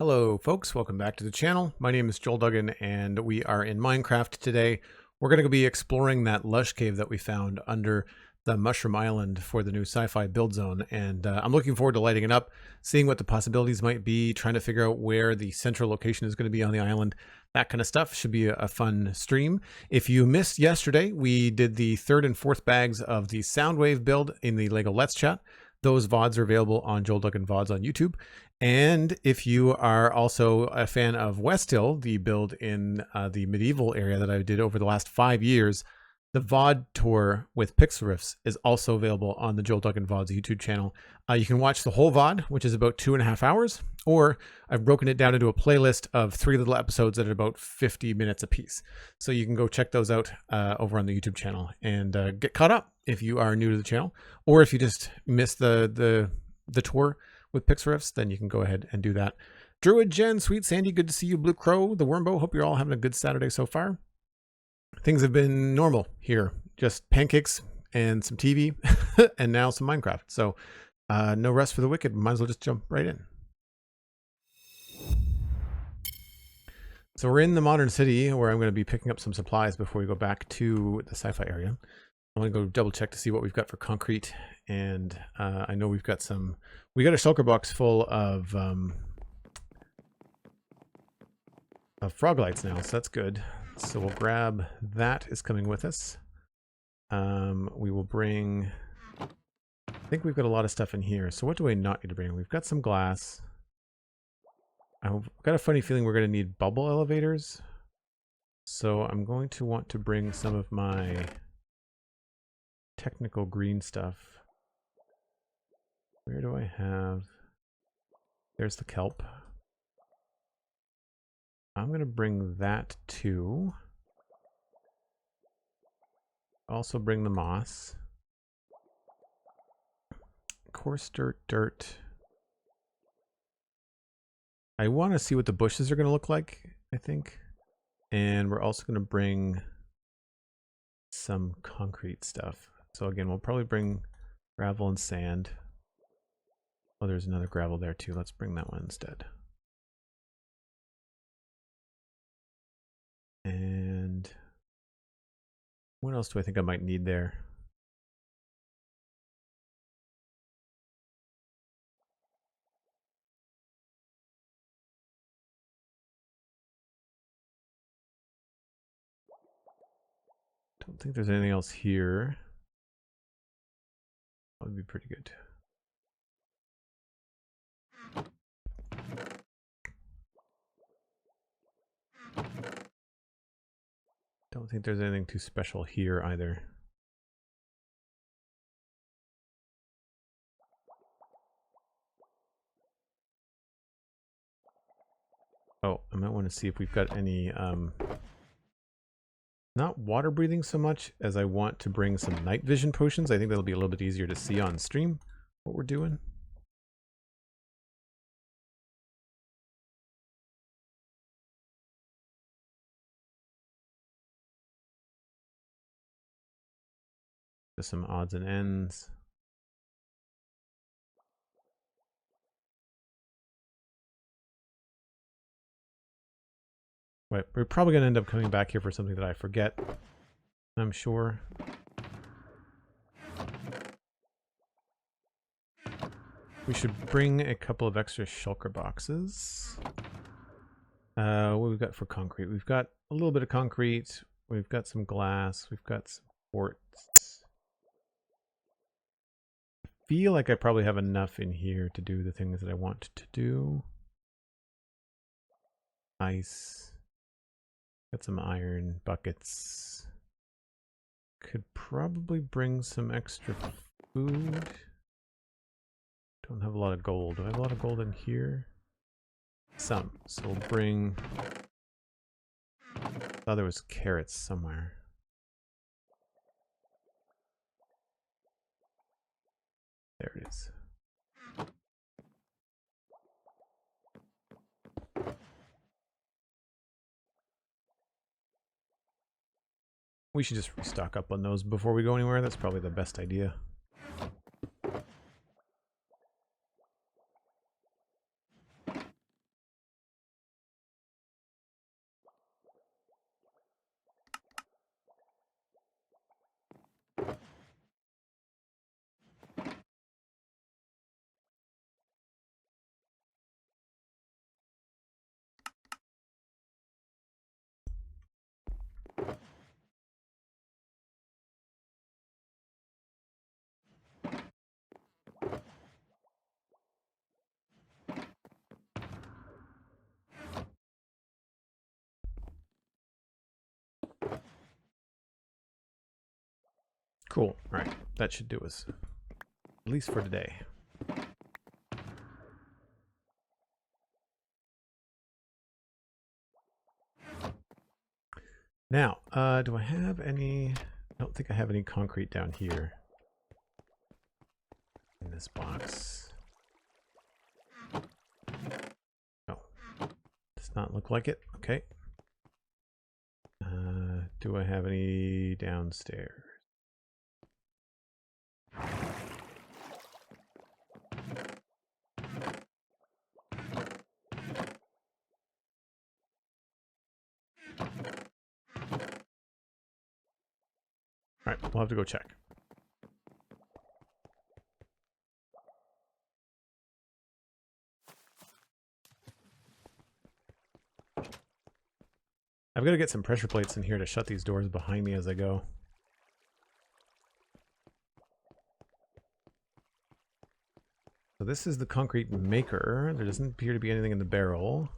Hello folks, welcome back to the channel. My name is Joel Duggan and we are in Minecraft today. We're going to be exploring that Lush cave that we found under the Mushroom Island for the new sci-fi build zone, and I'm looking forward to lighting it up, seeing what the possibilities might be, trying to figure out where the central location is going to be on the island. That kind of stuff should be a fun stream. If you missed yesterday, we did the third and fourth bags of the Soundwave build in the LEGO Let's Chat. Those VODs are available on Joel Duggan VODs on YouTube. And if you are also a fan of West Hill, the build in the medieval area that I did over the last 5 years, the VOD tour with Pixel Riffs is also available on the Joel Duggan VODs YouTube channel. You can watch the whole VOD, which is about 2.5 hours, or I've broken it down into a playlist of 3 little episodes that are about 50 minutes apiece. So you can go check those out over on the YouTube channel and get caught up if you are new to the channel, or if you just missed the tour with Pixel Riffs, then you can go ahead and do that. Druid, Jen, SweetSandi, good to see you. Blue Crow, the Wormbo, hope you're all having a good Saturday so far. Things have been normal here, just pancakes and some TV and now some Minecraft. So no rest for the wicked. Might as well just jump right in. So we're in the modern city where I'm going to be picking up some supplies before we go back to the sci-fi area. I'm going to go double check to see what we've got for concrete. And I know we've got a shulker box full of frog lights now, so that's good. So we'll grab that is coming with us. We will bring, I think we've got a lot of stuff in here. So what do I not need to bring? We've got some glass. I've got a funny feeling we're going to need bubble elevators. So I'm going to want to bring some of my technical green stuff. Where do I have? There's the kelp. I'm going to bring that too. Also bring the moss. Coarse dirt. I want to see what the bushes are going to look like, I think. And we're also going to bring some concrete stuff. So again, we'll probably bring gravel and sand. Oh, there's another gravel there too. Let's bring that one instead. And what else do I think I might need there? Don't think there's anything else here. That would be pretty good. Don't think there's anything too special here either. Oh, I might want to see if we've got any, not water breathing so much as I want to bring some night vision potions. I think that'll be a little bit easier to see on stream what we're doing. Just some odds and ends. Right, we're probably going to end up coming back here for something that I forget, I'm sure. We should bring a couple of extra shulker boxes. What we've got for concrete? We've got a little bit of concrete. We've got some glass. We've got some quartz. I feel like I probably have enough in here to do the things that I want to do. Ice. Got some iron buckets. Could probably bring some extra food. Don't have a lot of gold. Do I have a lot of gold in here? Some. So we'll bring... I thought there was carrots somewhere. There it is. We should just restock up on those before we go anywhere. That's probably the best idea. Cool. All right. That should do us, at least for today. Now, do I have any... I don't think I have any concrete down here in this box. No. Does not look like it. Okay. Do I have any downstairs? All right, we'll have to go check. I've got to get some pressure plates in here to shut these doors behind me as I go. So this is the concrete maker. There doesn't appear to be anything in the barrel.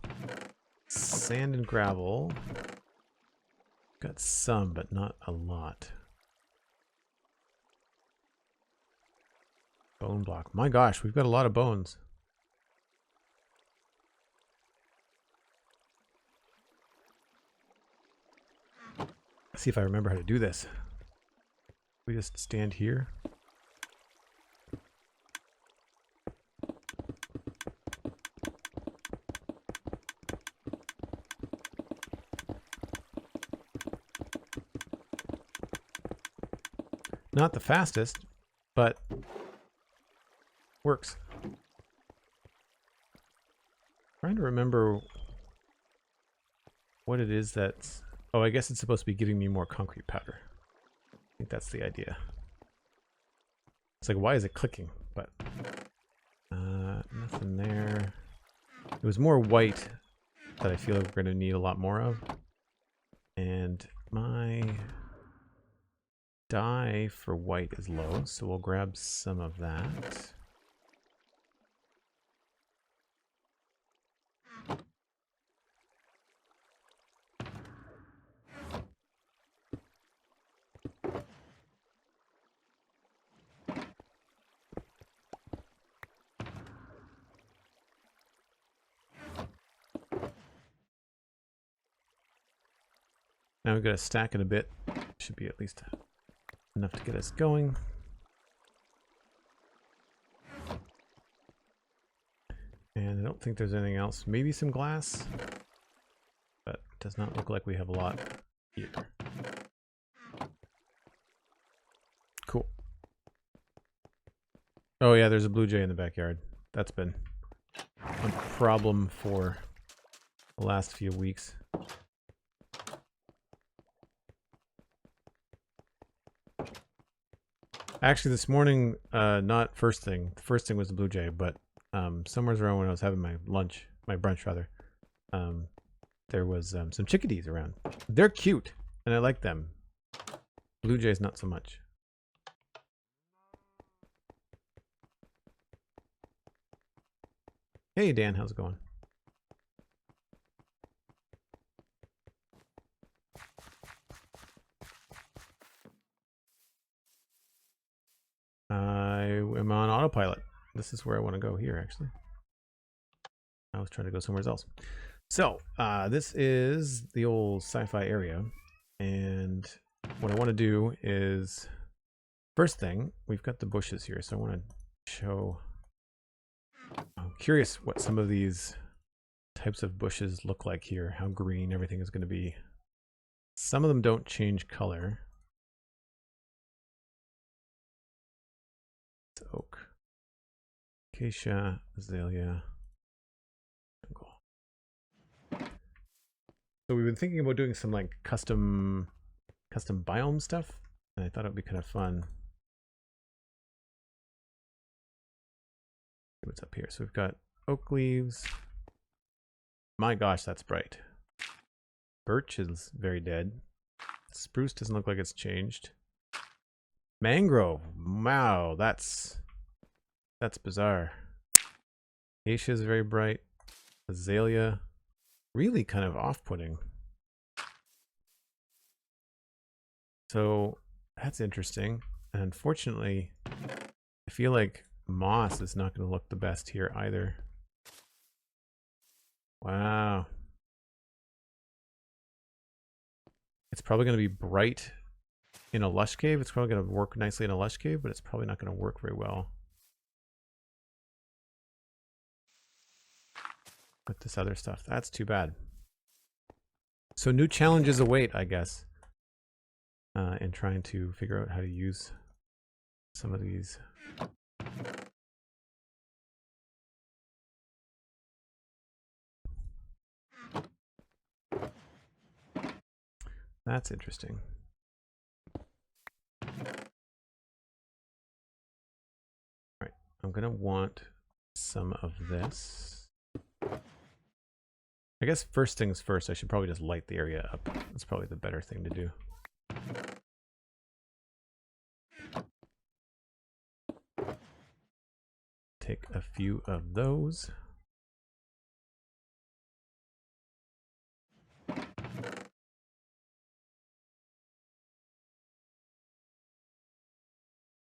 Sand and gravel. Got some, but not a lot. Bone block. My gosh, we've got a lot of bones. Let's see if I remember how to do this. We just stand here. Not the fastest, but works. Trying to remember what it is that's... Oh, I guess it's supposed to be giving me more concrete powder. I think that's the idea. It's like, why is it clicking? But nothing there. It was more white that I feel like we're going to need a lot more of. And my dye for white is low, so we'll grab some of that. Now we've got a stack in a bit. Should be at least enough to get us going. And I don't think there's anything else. Maybe some glass, but it does not look like we have a lot here. Cool. Oh yeah, there's a blue jay in the backyard. That's been a problem for the last few weeks. Actually, this morning, not first thing. The first thing was the blue jay, but somewhere around when I was having my lunch, my brunch rather, there was some chickadees around. They're cute, and I like them. Blue jays, not so much. Hey, Dan, how's it going? I am on autopilot. This is where I want to go here, actually. I was trying to go somewhere else. So, this is the old sci-fi area. And what I want to do is, first thing, we've got the bushes here. So I want to show, I'm curious what some of these types of bushes look like here, how green everything is going to be. Some of them don't change color. It's oak, acacia, azalea, jungle. So we've been thinking about doing some like custom biome stuff, and I thought it would be kind of fun. See what's up here. So we've got oak leaves. My gosh, that's bright. Birch is very dead. Spruce doesn't look like it's changed. Mangrove, wow, that's bizarre. Acacia is very bright. Azalea, really kind of off-putting. So that's interesting. And unfortunately, I feel like moss is not going to look the best here either. Wow. It's probably going to be bright in a lush cave. It's probably going to work nicely in a lush cave, but it's probably not going to work very well with this other stuff. That's too bad. So new challenges await, I guess, in trying to figure out how to use some of these. That's interesting. All right, I'm gonna want some of this. I guess first things first, I should probably just light the area up. That's probably the better thing to do. Take a few of those.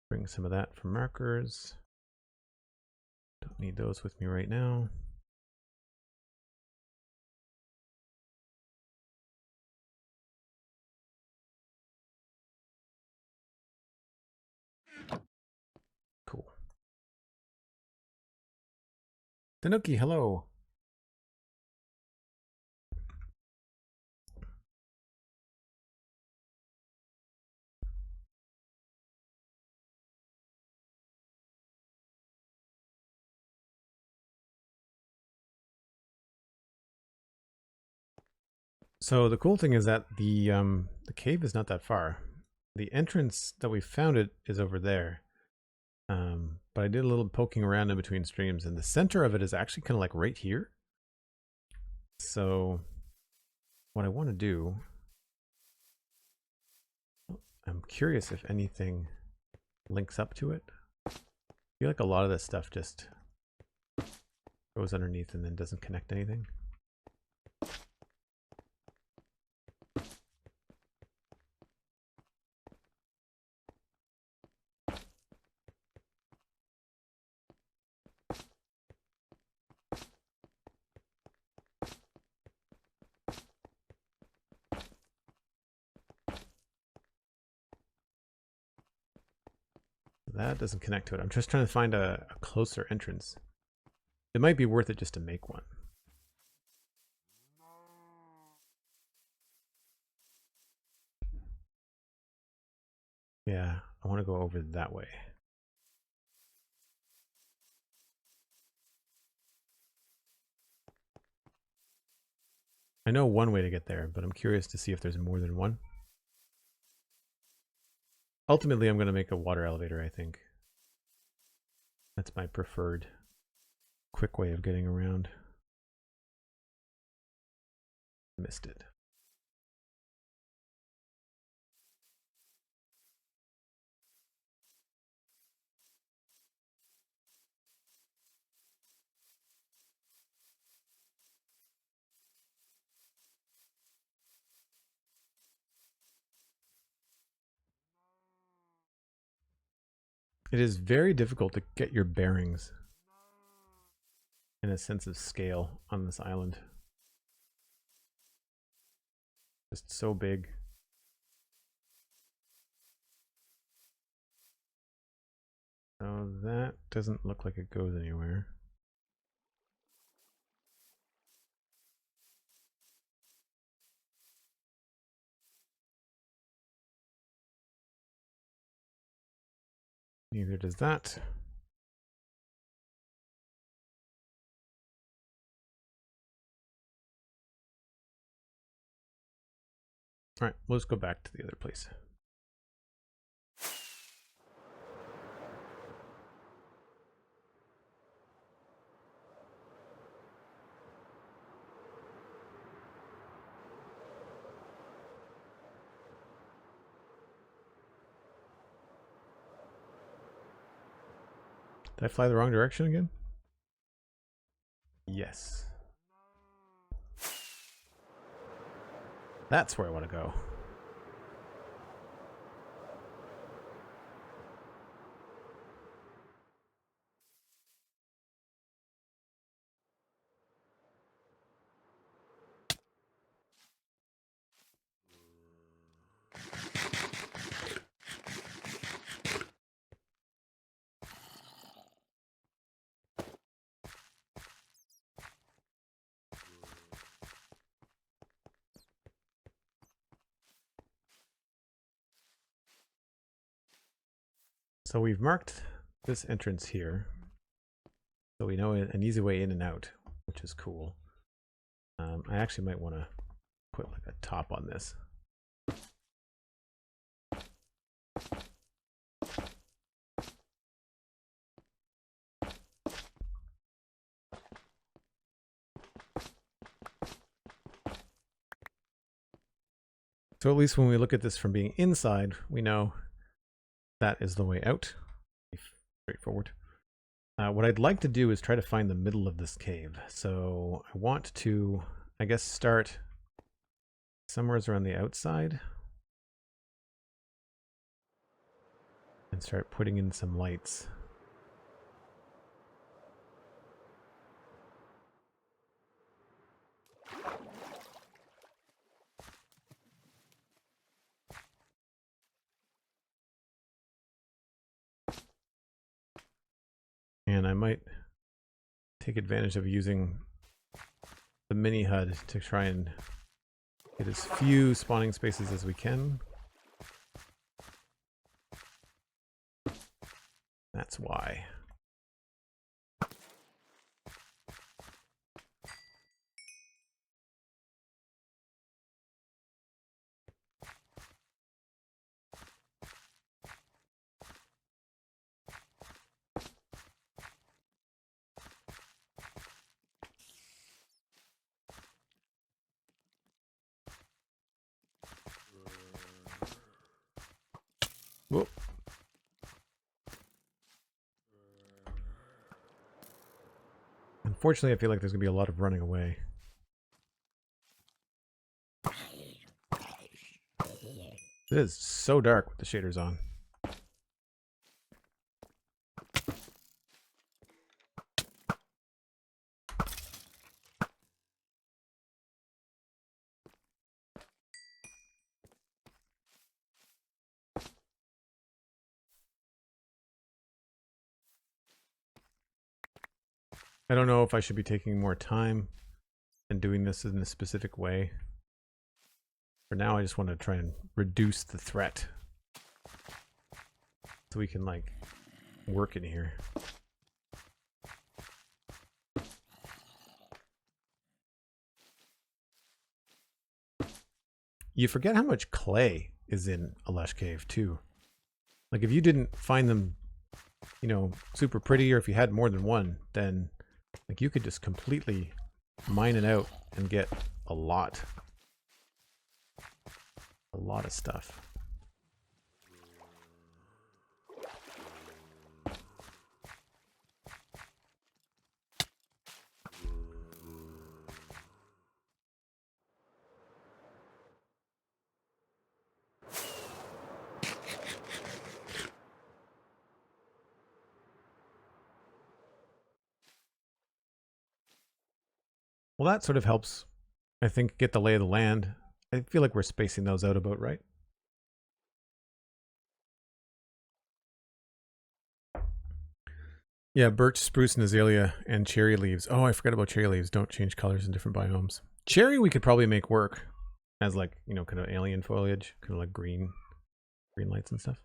Bring some of that for markers. Don't need those with me right now. Cool. Tanuki, hello. So the cool thing is that the cave is not that far. The entrance that we found it is over there. But I did a little poking around in between streams, and the center of it is actually kind of like right here. So what I want to do, I'm curious if anything links up to it. I feel like a lot of this stuff just goes underneath and then doesn't connect anything. That doesn't connect to it. I'm just trying to find a closer entrance. It might be worth it just to make one. Yeah, I want to go over that way. I know one way to get there, but I'm curious to see if there's more than one. Ultimately, I'm going to make a water elevator, I think. That's my preferred quick way of getting around. Missed it. It is very difficult to get your bearings and a sense of scale on this island. Just so big. So that doesn't look like it goes anywhere. Neither does that. All right, let's go back to the other place. Did I fly the wrong direction again? Yes. That's where I want to go. So we've marked this entrance here, so we know an easy way in and out, which is cool. I actually might want to put like a top on this. So at least when we look at this from being inside, we know that is the way out. Straightforward. What I'd like to do is try to find the middle of this cave. So I want to, I guess, start somewhere around the outside and start putting in some lights. And I might take advantage of using the mini HUD to try and get as few spawning spaces as we can. That's why. Whoop. Unfortunately, I feel like there's going to be a lot of running away. It is so dark with the shaders on. I don't know if I should be taking more time and doing this in a specific way. For now, I just want to try and reduce the threat so we can like work in here. You forget how much clay is in a lush cave too. Like if you didn't find them, you know, super pretty, or if you had more than one, then like you could just completely mine it out and get a lot of stuff. Well, that sort of helps, I think, get the lay of the land. I feel like we're spacing those out about right. Yeah, birch, spruce, and azalea, and cherry leaves. Oh, I forgot about cherry leaves. Don't change colors in different biomes. Cherry we could probably make work as like, you know, kind of alien foliage, kind of like green lights and stuff.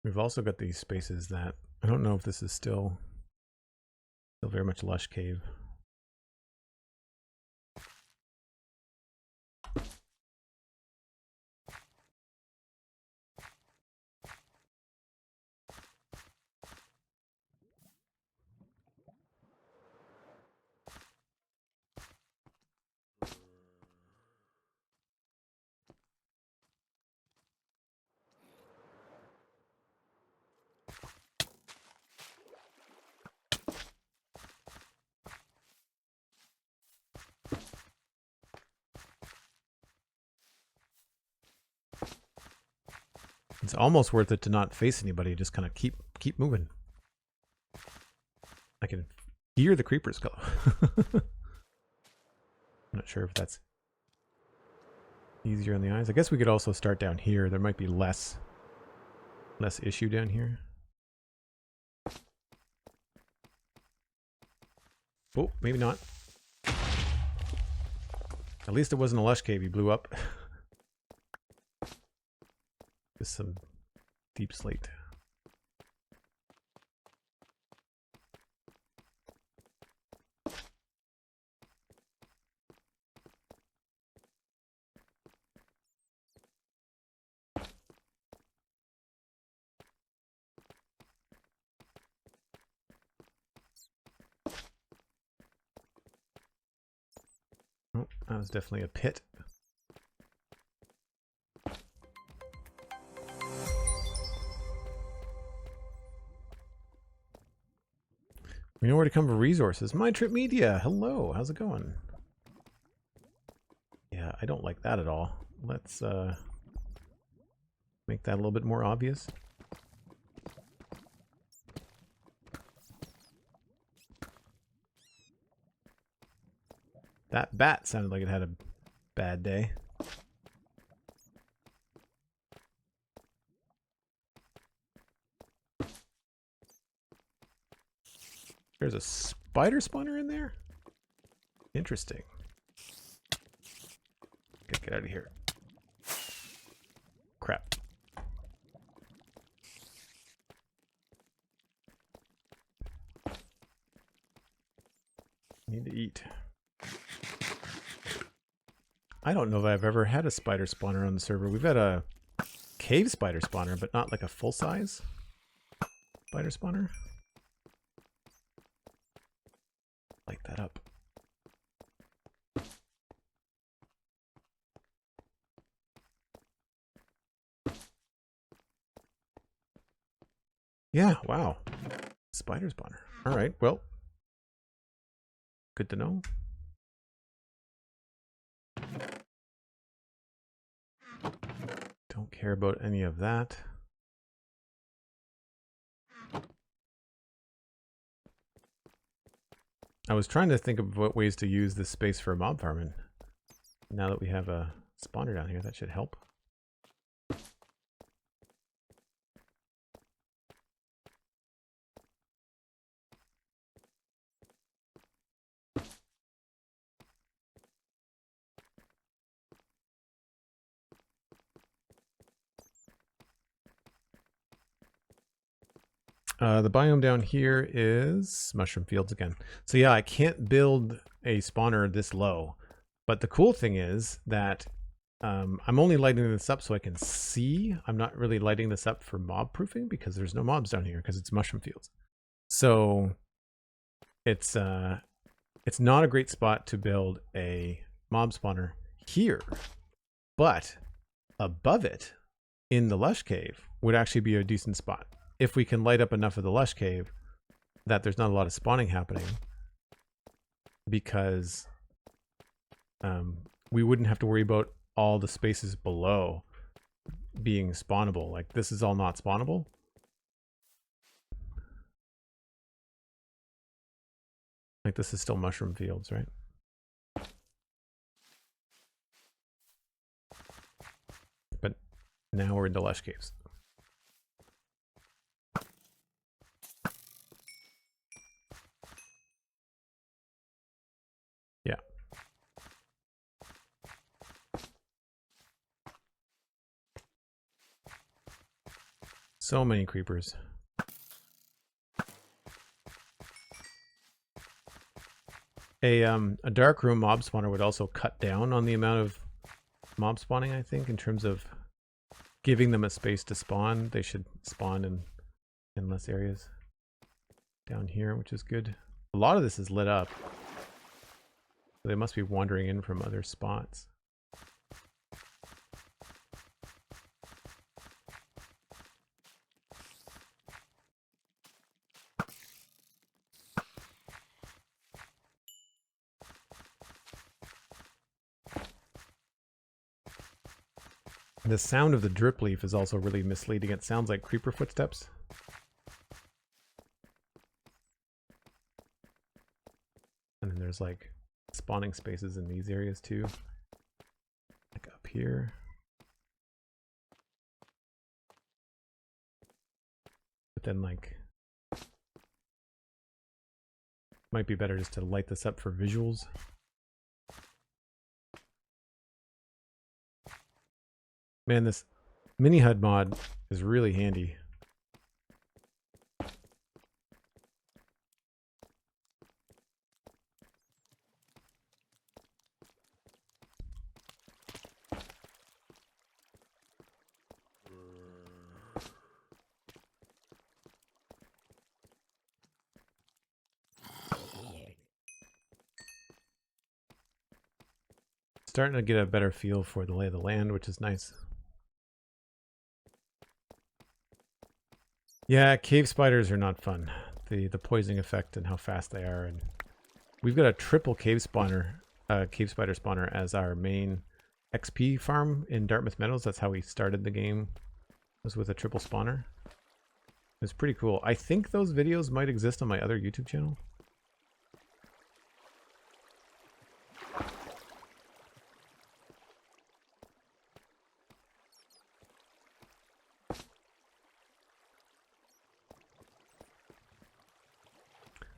We've also got these spaces that I don't know if this is still very much lush cave. It's almost worth it to not face anybody, just kind of keep moving. I can hear the creepers go. I'm not sure if that's easier on the eyes. I guess we could also start down here. There might be less issue down here. Oh, maybe not. At least it wasn't a lush cave he blew up. Just some deep slate. Oh, that was definitely a pit. We know where to come for resources. MindTripMedia, hello, how's it going? Yeah, I don't like that at all. Let's make that a little bit more obvious. That bat sounded like it had a bad day. There's a spider spawner in there? Interesting. Gotta get out of here. Crap. Need to eat. I don't know if I've ever had a spider spawner on the server. We've had a cave spider spawner, but not like a full-size spider spawner. Light that up. Yeah, wow. Spider spawner. All right, well. Good to know. Don't care about any of that. I was trying to think of what ways to use this space for mob farming. Now that we have a spawner down here, that should help. The biome down here is mushroom fields again. So yeah, I can't build a spawner this low. But the cool thing is that I'm only lighting this up so I can see. I'm not really lighting this up for mob proofing because there's no mobs down here because it's mushroom fields. So it's not a great spot to build a mob spawner here. But above it in the lush cave would actually be a decent spot. If we can light up enough of the lush cave that there's not a lot of spawning happening, because we wouldn't have to worry about all the spaces below being spawnable. Like this is all not spawnable. Like this is still mushroom fields, right? But now we're in the lush caves. Yeah. So many creepers. A dark room mob spawner would also cut down on the amount of mob spawning, I think, in terms of giving them a space to spawn. They should spawn in less areas down here, which is good. A lot of this is lit up. They must be wandering in from other spots. The sound of the drip leaf is also really misleading. It sounds like creeper footsteps. And then there's like spawning spaces in these areas too. Like up here. But then like Might be better just to light this up for visuals. Man, this mini HUD mod is really handy. Starting to get a better feel for the lay of the land, which is nice. Yeah, cave spiders are not fun. The poisoning effect and how fast they are, and we've got a triple cave spider spawner as our main XP farm in Dartmouth Meadows. That's how we started the game, was with a triple spawner. It's pretty cool. I think those videos might exist on my other YouTube channel.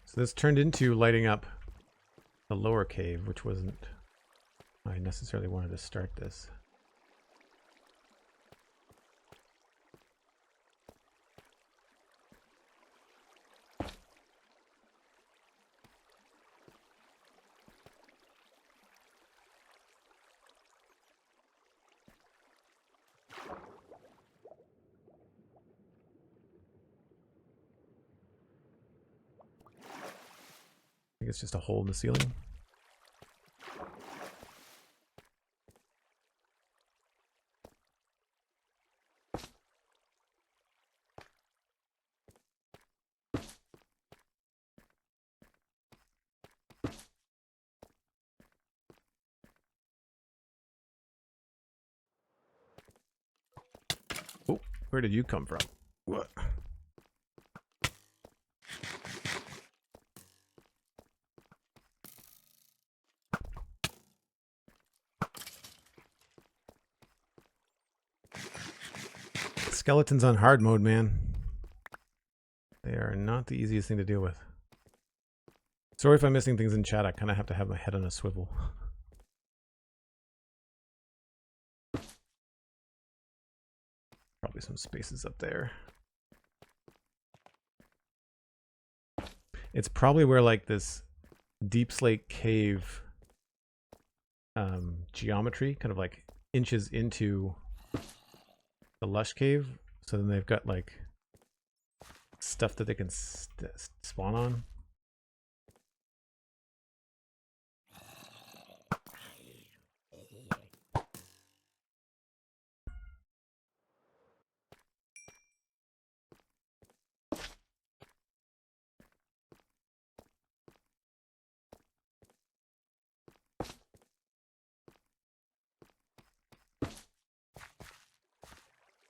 So this turned into lighting up the lower cave, which wasn't how I necessarily wanted to start this. I think it's just a hole in the ceiling. Oh, where did you come from? What? Skeletons on hard mode, man. They are not the easiest thing to deal with. Sorry if I'm missing things in chat. I kind of have to have my head on a swivel. Probably some spaces up there. It's probably where like this deep slate cave geometry kind of like inches into the Lush cave. So then they've got like stuff that they can spawn on.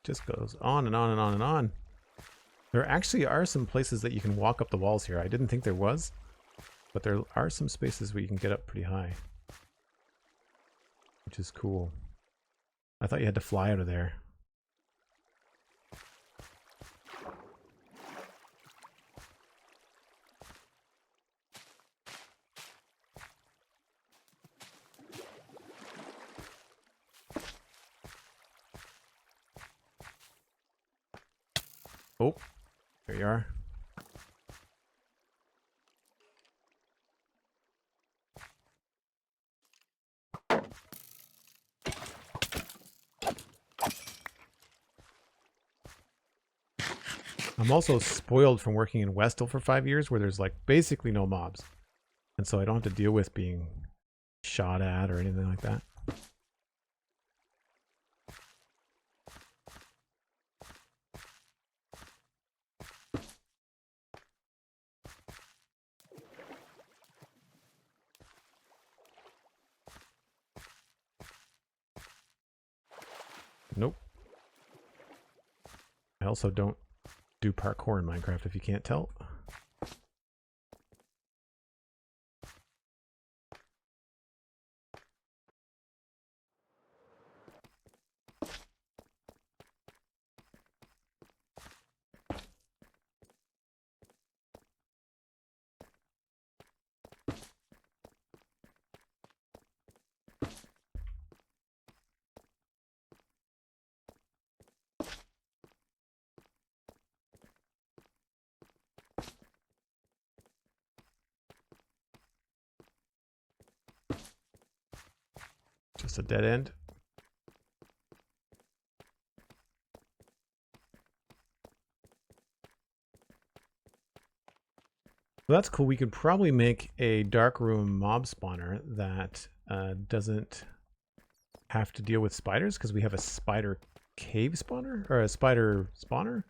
Just goes on and on and on and on. There actually are some places that you can walk up the walls here. I didn't think there was, but there are some spaces where you can get up pretty high, which is cool. I thought you had to fly out of there. Oh, there you are. I'm also spoiled from working in Westville for 5 years where there's like basically no mobs. And so I don't have to deal with being shot at or anything like that. Nope. I also don't do parkour in Minecraft, if you can't tell. a dead end. So that's cool. We could probably make a dark room mob spawner that doesn't have to deal with spiders because we have a spider cave spawner or a spider spawner.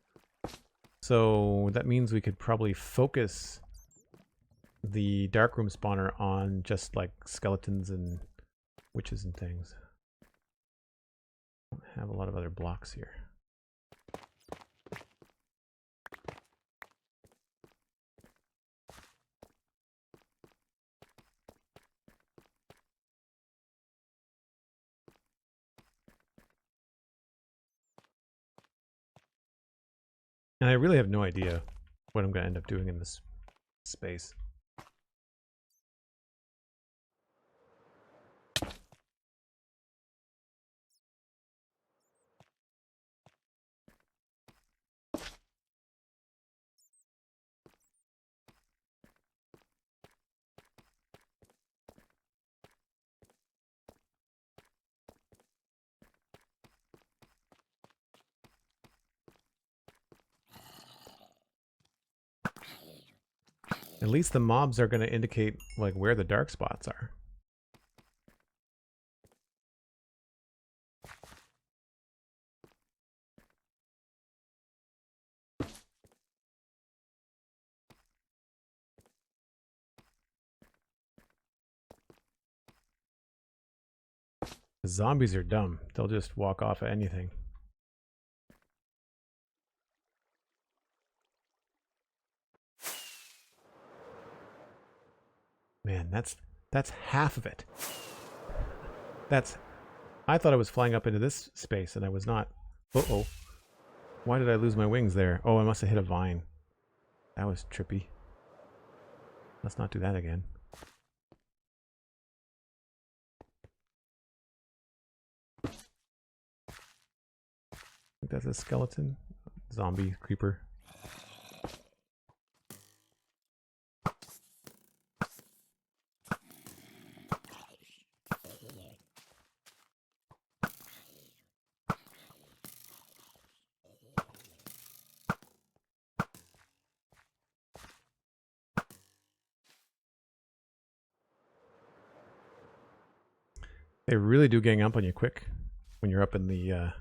So that means we could probably focus the darkroom spawner on just like skeletons and witches and things. I don't have a lot of other blocks here. And I really have no idea what I'm going to end up doing in this space. At least the mobs are going to indicate like where the dark spots are. The zombies are dumb. They'll just walk off at anything. Man, that's half of it. I thought I was flying up into this space and I was not. Uh-oh. Why did I lose my wings there? Oh, I must have hit a vine. That was trippy. Let's not do that again. I think that's a skeleton. Zombie creeper. They really do gang up on you quick when you're up in the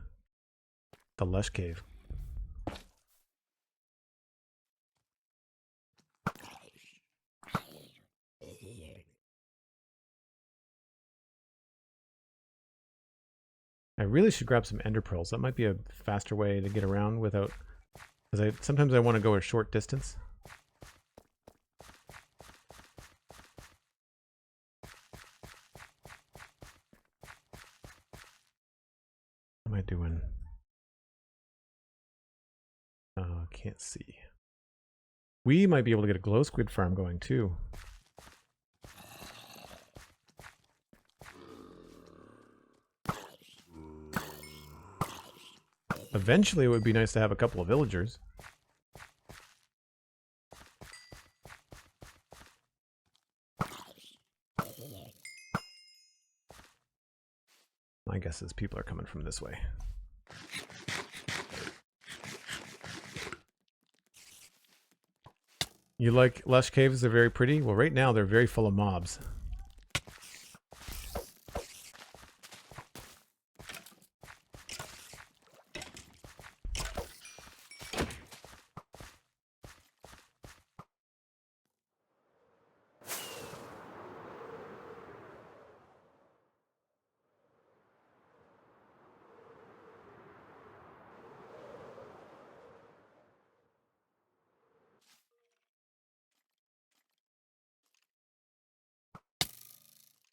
Lush cave. I really should grab some ender pearls. That might be a faster way to get around without, because sometimes I want to go a short distance. What am I doing? Can't see. We might be able to get a glow squid farm going too. Eventually it would be nice to have a couple of villagers. My guess is people are coming from this way. You like lush caves? They're very pretty. Well, right now they're very full of mobs.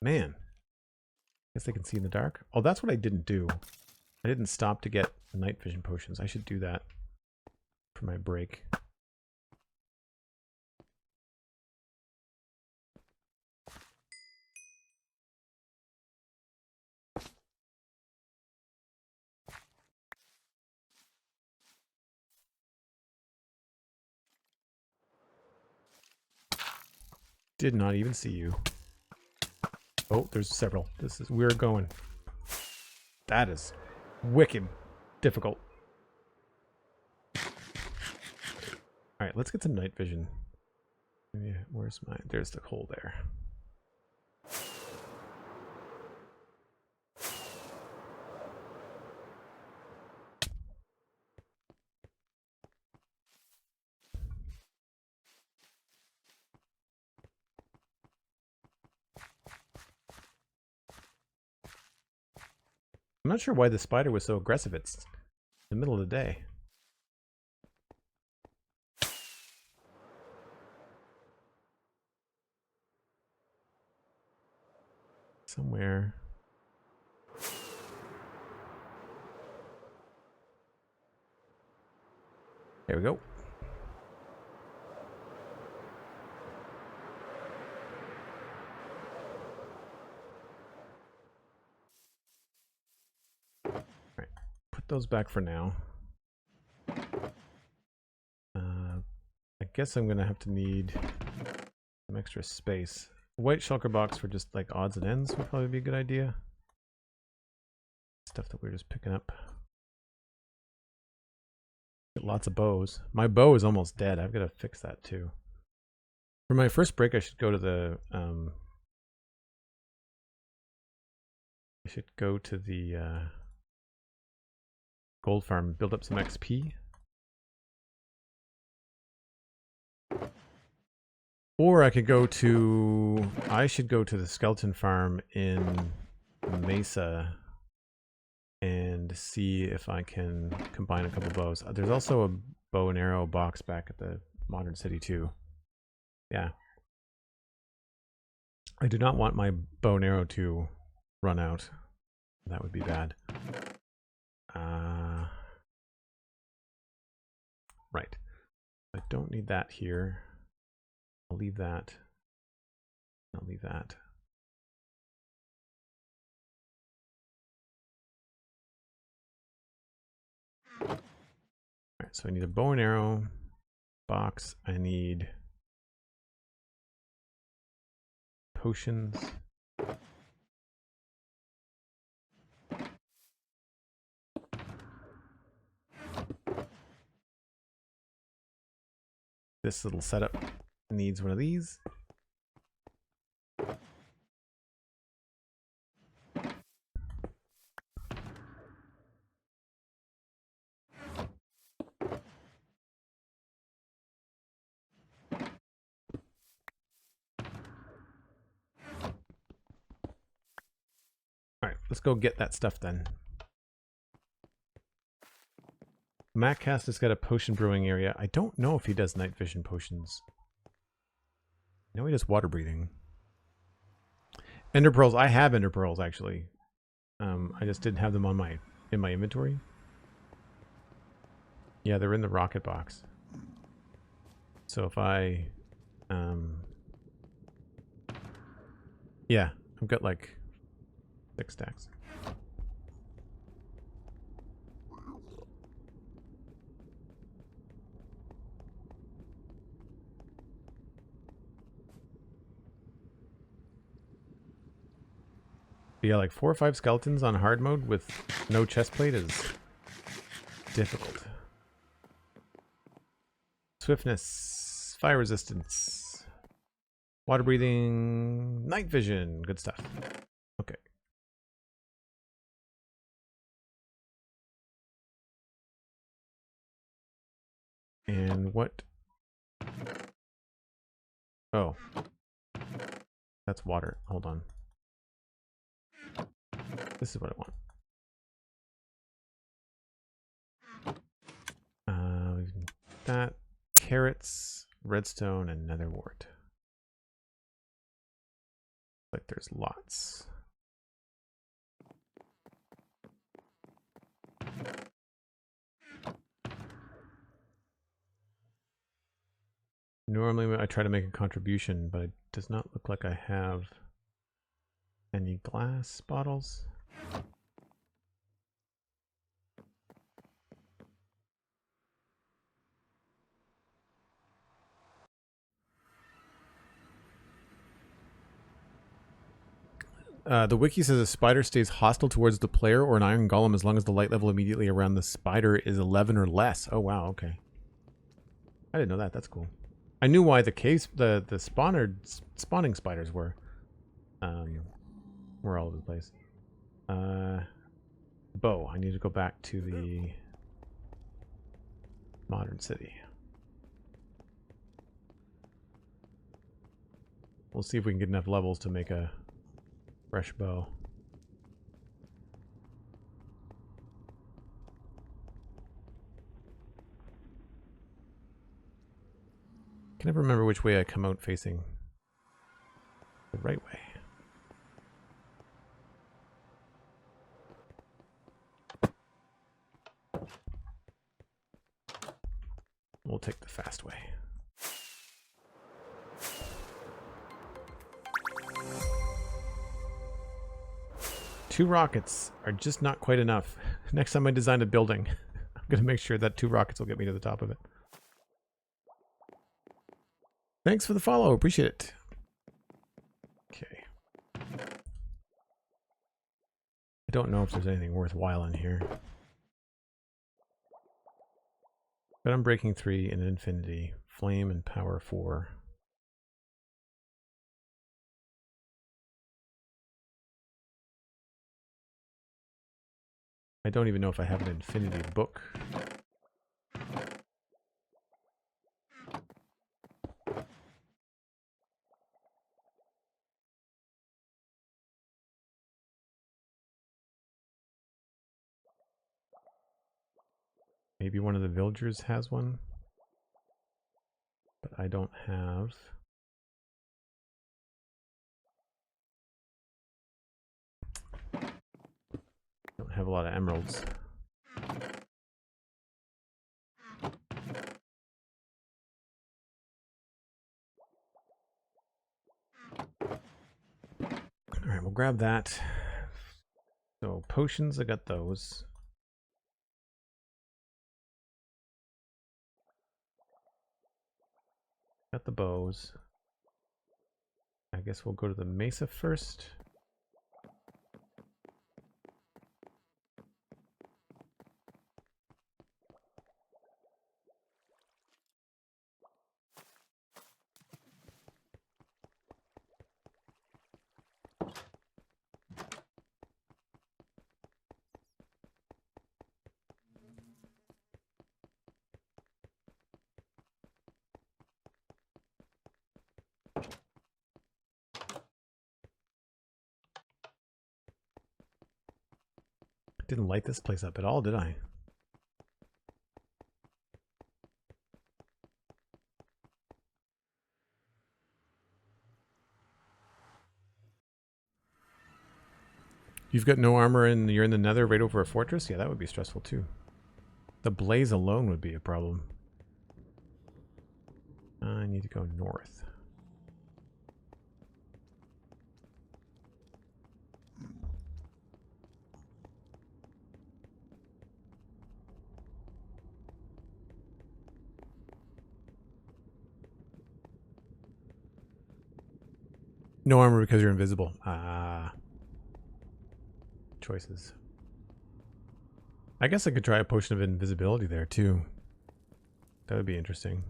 Man, guess they can see in the dark. Oh, that's what I didn't do. I didn't stop to get night vision potions. I should do that for my break. Did not even see you. Oh, there's several. We're going. That is wicked difficult. All right, let's get some night vision. Maybe, where's my... There's the hole there. I'm not sure why the spider was so aggressive. It's the middle of the day. Somewhere. There we go. All right, put those back for now. I guess I'm gonna have to need some extra space. A white shulker box for just like odds and ends would probably be a good idea. Stuff that we're just picking up. Get lots of bows. My bow is almost dead. I've got to fix that too. For my first break, I should go to the gold farm, build up some XP. Or I could go to... I should go to the skeleton farm in Mesa and see if I can combine a couple bows. There's also a bow and arrow box back at the modern city too. Yeah. I do not want my bow and arrow to run out. That would be bad. Right. I don't need that here. I'll leave that. I'll leave that. All right, so I need a bow and arrow box. I need potions. This little setup needs one of these. Alright, let's go get that stuff then. Macast has got a potion brewing area. I don't know if he does night vision potions. I know he does water breathing. Ender pearls. I have ender pearls actually. I just didn't have them on in my inventory. Yeah, they're in the rocket box. So if I yeah, I've got like 6 stacks. But yeah, like 4 or 5 skeletons on hard mode with no chest plate is difficult. Swiftness, fire resistance, water breathing, night vision, good stuff. Okay. And what? Oh. That's water. Hold on. This is what I want. That, carrots, redstone, and nether wart. Like there's lots. Normally I try to make a contribution, but it does not look like I have any glass bottles. The wiki says a spider stays hostile towards the player or an iron golem as long as the light level immediately around the spider is 11 or less. Oh wow, okay. I didn't know that. That's cool. I knew why the caves, the spawning spiders were all over the place. Bow. I need to go back to the modern city. We'll see if we can get enough levels to make a fresh bow. I can never remember which way I come out facing. The right way. We'll take the fast way. Two rockets are just not quite enough. Next time I design a building, I'm going to make sure that 2 rockets will get me to the top of it. Thanks for the follow. Appreciate it. Okay. I don't know if there's anything worthwhile in here. But I'm breaking 3 in infinity. Flame and power 4. I don't even know if I have an infinity book. Maybe one of the villagers has one. But I don't have. Don't have a lot of emeralds. Alright, we'll grab that. So potions, I got those. Got the bows. I guess we'll go to the mesa first. Didn't light this place up at all, did I? You've got no armor and you're in the nether right over a fortress? Yeah, that would be stressful too. The blaze alone would be a problem. I need to go north. No armor because you're invisible. Ah. Choices. I guess I could try a potion of invisibility there too. That would be interesting.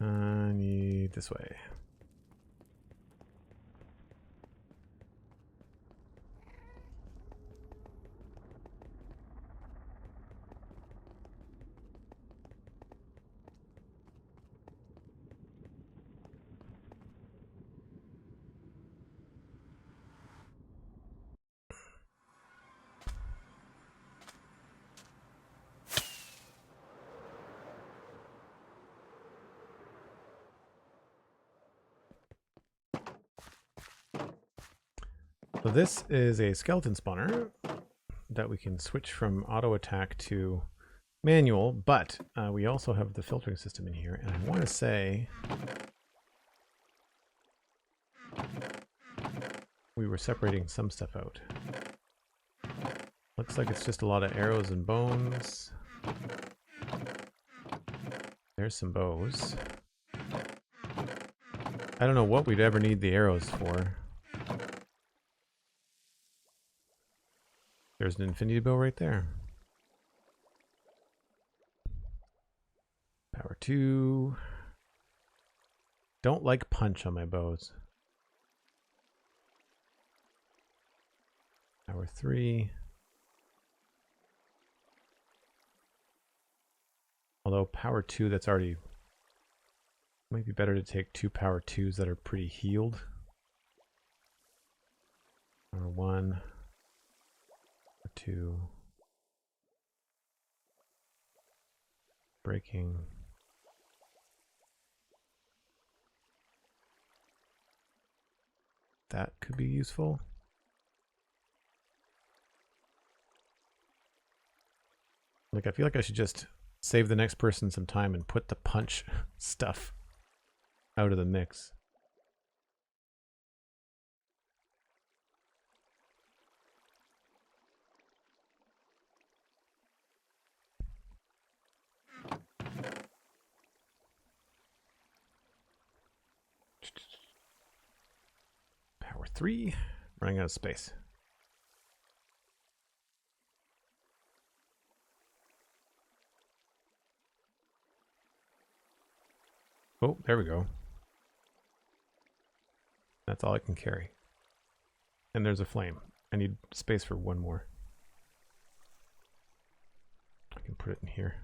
I need this way. So this is a skeleton spawner that we can switch from auto attack to manual, but we also have the filtering system in here, and I want to say we were separating some stuff out. Looks like it's just a lot of arrows and bones. There's some bows. I don't know what we'd ever need the arrows for. There's an infinity bow right there. Power 2. Don't like punch on my bows. Power 3. Although power 2, that's already... Might be better to take 2 power 2s that are pretty healed. Power 1. Power 2. Breaking. That could be useful. Like, I feel like I should just save the next person some time and put the punch stuff out of the mix. Power 3. Running out of space. Oh, there we go. That's all I can carry. And there's a flame. I need space for one more. I can put it in here.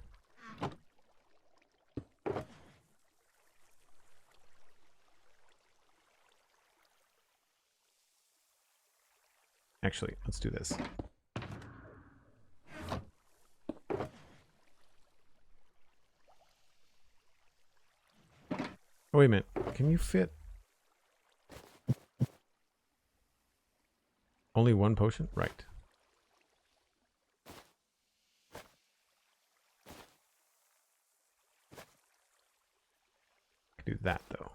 Actually, let's do this. Oh, wait a minute. Can you fit only one potion? Right. I can do that, though.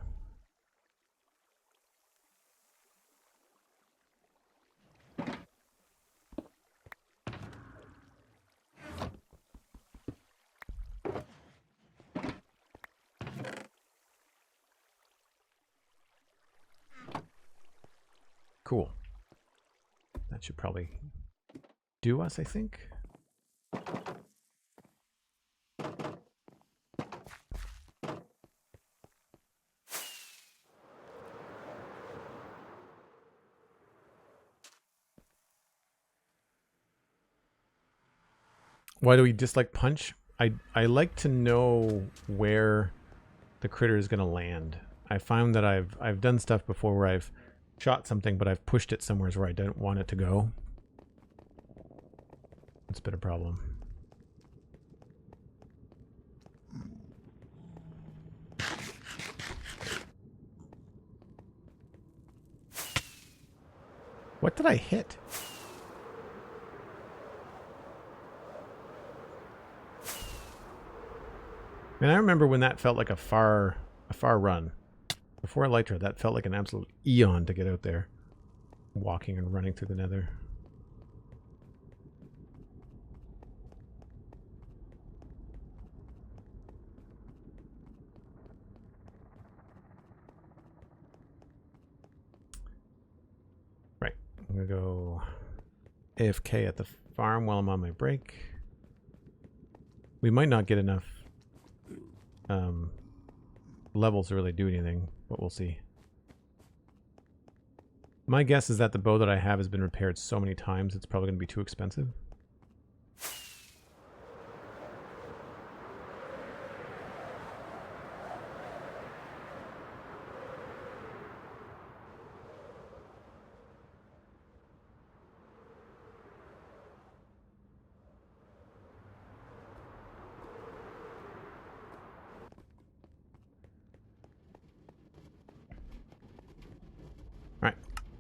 Cool. That should probably do us, I think. Why do we dislike punch? I like to know where the critter is going to land. I found that I've done stuff before where I've shot something, but I've pushed it somewhere where I didn't want it to go. It's been a problem. What did I hit? Man, I remember when that felt like a far run. Before Elytra, that felt like an absolute eon to get out there. Walking and running through the nether. Right. I'm going to go AFK at the farm while I'm on my break. We might not get enough levels to really do anything, but we'll see. My guess is that the bow that I have has been repaired so many times it's probably going to be too expensive.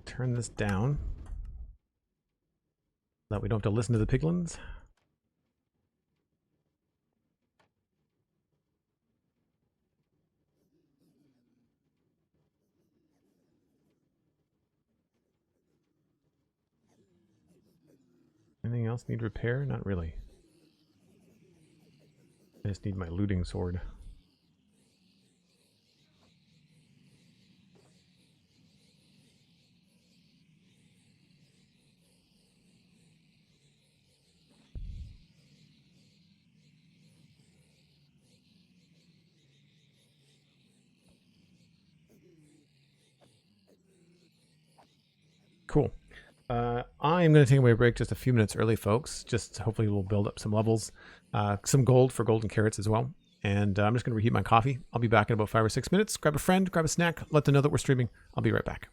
Turn this down so that we don't have to listen to the piglins. else need repair? Not really. I just need my looting sword. Cool. I'm going to take away a break just a few minutes early, folks. Just hopefully we'll build up some levels. Some gold for golden carrots as well. And I'm just going to reheat my coffee. I'll be back in about 5 or 6 minutes. Grab a friend, grab a snack, let them know that we're streaming. I'll be right back.